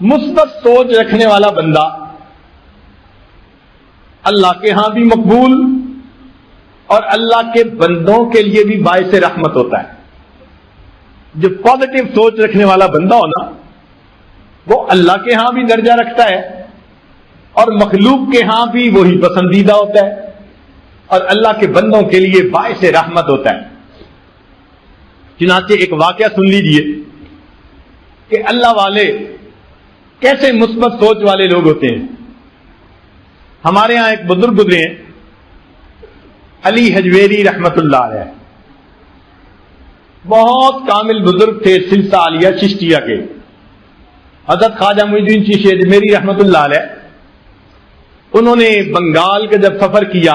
مثبت سوچ رکھنے والا بندہ اللہ کے ہاں بھی مقبول اور اللہ کے بندوں کے لیے بھی باعث رحمت ہوتا ہے. جو پازیٹو سوچ رکھنے والا بندہ ہونا وہ اللہ کے ہاں بھی درجہ رکھتا ہے اور مخلوق کے ہاں بھی وہی پسندیدہ ہوتا ہے اور اللہ کے بندوں کے لیے باعث رحمت ہوتا ہے. چنانچہ ایک واقعہ سن لیجئے کہ اللہ والے کیسے مثبت سوچ والے لوگ ہوتے ہیں. ہمارے ہاں ایک بزرگ گزرے ہیں علی حجویری رحمت اللہ علیہ، بہت کامل بزرگ تھے سلسلہ عالیہ چشتیہ کے. حضرت خواجہ معین الدین چشتی اجمیری رحمت اللہ علیہ، انہوں نے بنگال کا جب سفر کیا،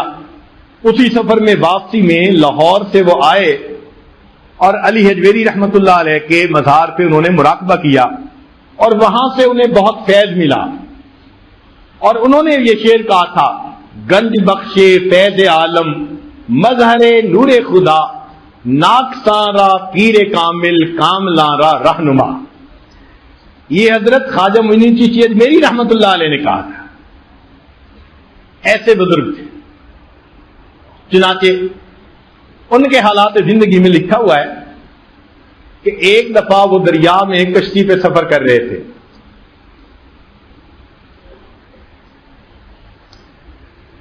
اسی سفر میں واپسی میں لاہور سے وہ آئے اور علی حجویری رحمت اللہ علیہ کے مزار پہ انہوں نے مراقبہ کیا اور وہاں سے انہیں بہت فیض ملا. اور انہوں نے یہ شعر کہا تھا، گنج بخشے فیض عالم مظہر نور خدا، ناکساں را پیر کامل کاملاں را رہنما. یہ حضرت خواجہ معین الدین چشتی اجمیری رحمت اللہ علیہ نے کہا تھا. ایسے بزرگ تھے. چنانچہ ان کے حالات زندگی میں لکھا ہوا ہے کہ ایک دفعہ وہ دریا میں کشتی پہ سفر کر رہے تھے.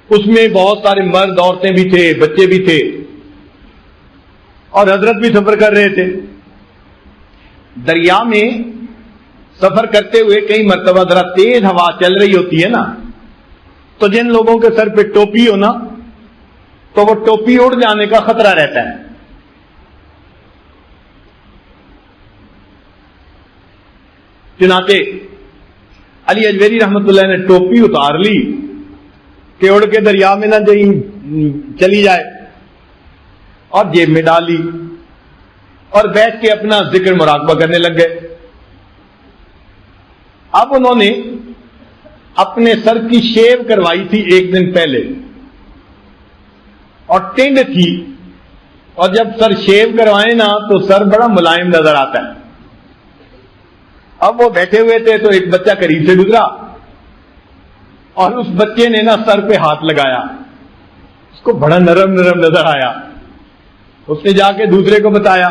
اس میں بہت سارے مرد عورتیں بھی تھے، بچے بھی تھے اور حضرت بھی سفر کر رہے تھے. دریا میں سفر کرتے ہوئے کئی مرتبہ ذرا تیز ہوا چل رہی ہوتی ہے نا، تو جن لوگوں کے سر پہ ٹوپی ہو نا تو وہ ٹوپی اڑ جانے کا خطرہ رہتا ہے. چنانچہ علی حجویری رحمت اللہ نے ٹوپی اتار لی کہ اڑ کے دریا میں نہ چلی جائے اور جیب میں ڈالی اور بیٹھ کے اپنا ذکر مراقبہ کرنے لگ گئے. اب انہوں نے اپنے سر کی شیو کروائی تھی ایک دن پہلے اور ٹینڈ تھی، اور جب سر شیو کروائے نا تو سر بڑا ملائم نظر آتا ہے. اب وہ بیٹھے ہوئے تھے تو ایک بچہ قریب سے گزرا اور اس بچے نے نا سر پہ ہاتھ لگایا. اس کو بڑا نرم نرم نظر آیا. اس نے جا کے دوسرے کو بتایا،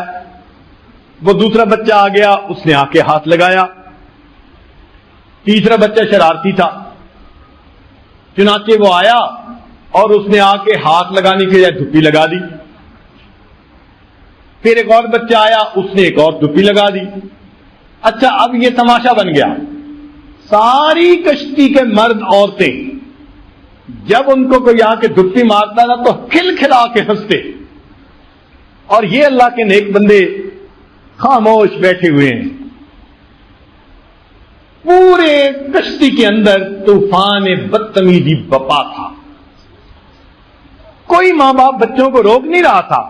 وہ دوسرا بچہ آ گیا، اس نے آ کے ہاتھ لگایا. تیسرا بچہ شرارتی تھا، چنانچہ وہ آیا اور اس نے آ کے ہاتھ لگانے کے بجائے دھپی لگا دی. پھر ایک اور بچہ آیا، اس نے ایک اور دھپی لگا دی. اچھا، اب یہ تماشا بن گیا. ساری کشتی کے مرد عورتیں جب ان کو کوئی آ کے دھپی مارتا نا تو کھل کھلا کے ہنستے، اور یہ اللہ کے نیک بندے خاموش بیٹھے ہوئے ہیں. پورے کشتی کے اندر طوفان بدتمیزی بپا تھا. کوئی ماں باپ بچوں کو روک نہیں رہا تھا،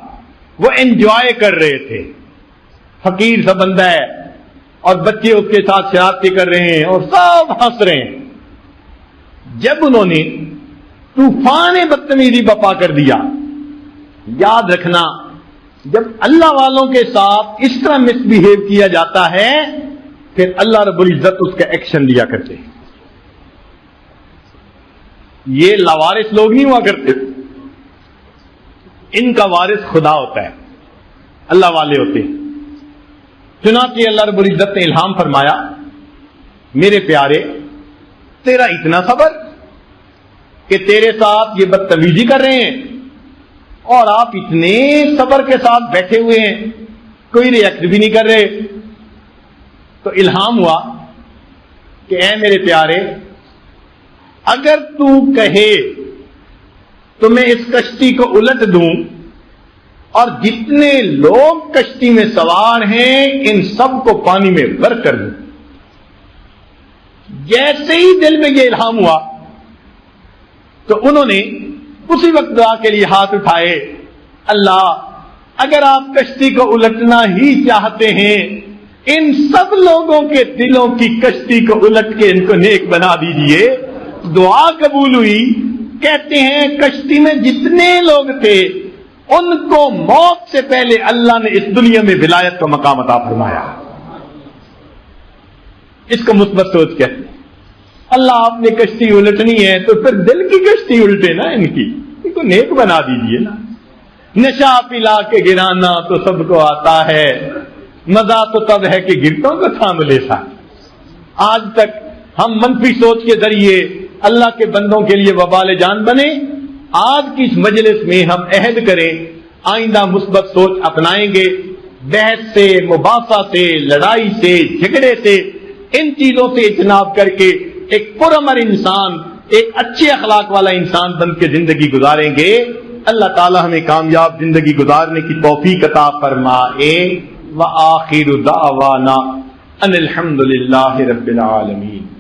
وہ انجوائے کر رہے تھے. فقیر سا بندہ ہے اور بچے اس کے ساتھ شرارتیں کر رہے ہیں اور سب ہنس رہے ہیں. جب انہوں نے طوفان بدتمیزی بپا کر دیا، یاد رکھنا جب اللہ والوں کے ساتھ اس طرح مس بہیو کیا جاتا ہے پھر اللہ رب العزت اس کا ایکشن لیا کرتے ہیں. یہ لاوارث لوگ نہیں ہوا کرتے، ان کا وارث خدا ہوتا ہے، اللہ والے ہوتے ہیں. چنانچہ اللہ رب العزت نے الہام فرمایا، میرے پیارے تیرا اتنا صبر کہ تیرے ساتھ یہ بدتمیزی کر رہے ہیں اور آپ اتنے صبر کے ساتھ بیٹھے ہوئے ہیں، کوئی ریئیکٹ بھی نہیں کر رہے. تو الہام ہوا کہ اے میرے پیارے، اگر تو کہے تو میں اس کشتی کو الٹ دوں اور جتنے لوگ کشتی میں سوار ہیں ان سب کو پانی میں غرق کر دوں. جیسے ہی دل میں یہ الہام ہوا تو انہوں نے اسی وقت دعا کے لیے ہاتھ اٹھائے، اللہ اگر آپ کشتی کو الٹنا ہی چاہتے ہیں ان سب لوگوں کے دلوں کی کشتی کو الٹ کے ان کو نیک بنا دیجئے. دعا قبول ہوئی. کہتے ہیں کشتی میں جتنے لوگ تھے ان کو موت سے پہلے اللہ نے اس دنیا میں ولایت کا مقام عطا فرمایا. اس کو مثبت سوچ کہتے ہیں۔ اللہ آپ نے کشتی الٹنی ہے تو پھر دل کی کشتی الٹے نا، ان کو نیک بنا دیجئے نا۔ نشہ پلا کے گرانا تو سب کو آتا ہے، مزہ تو تب ہے کہ گرتوں کو تھام لے سا۔ آج تک ہم منفی سوچ کے ذریعے اللہ کے بندوں کے لیے وبال جان بنے۔ آج کی اس مجلس میں ہم عہد کریں آئندہ مثبت سوچ اپنائیں گے، بحث سے، مباحثہ سے، لڑائی سے، جھگڑے سے، ان چیزوں سے اجتناب کر کے ایک پرامن انسان، ایک اچھے اخلاق والا انسان بن کے زندگی گزاریں گے۔ اللہ تعالی ہمیں کامیاب زندگی گزارنے کی توفیق عطا فرمائے۔ وآخر دعوانا ان الحمد للہ رب العالمین۔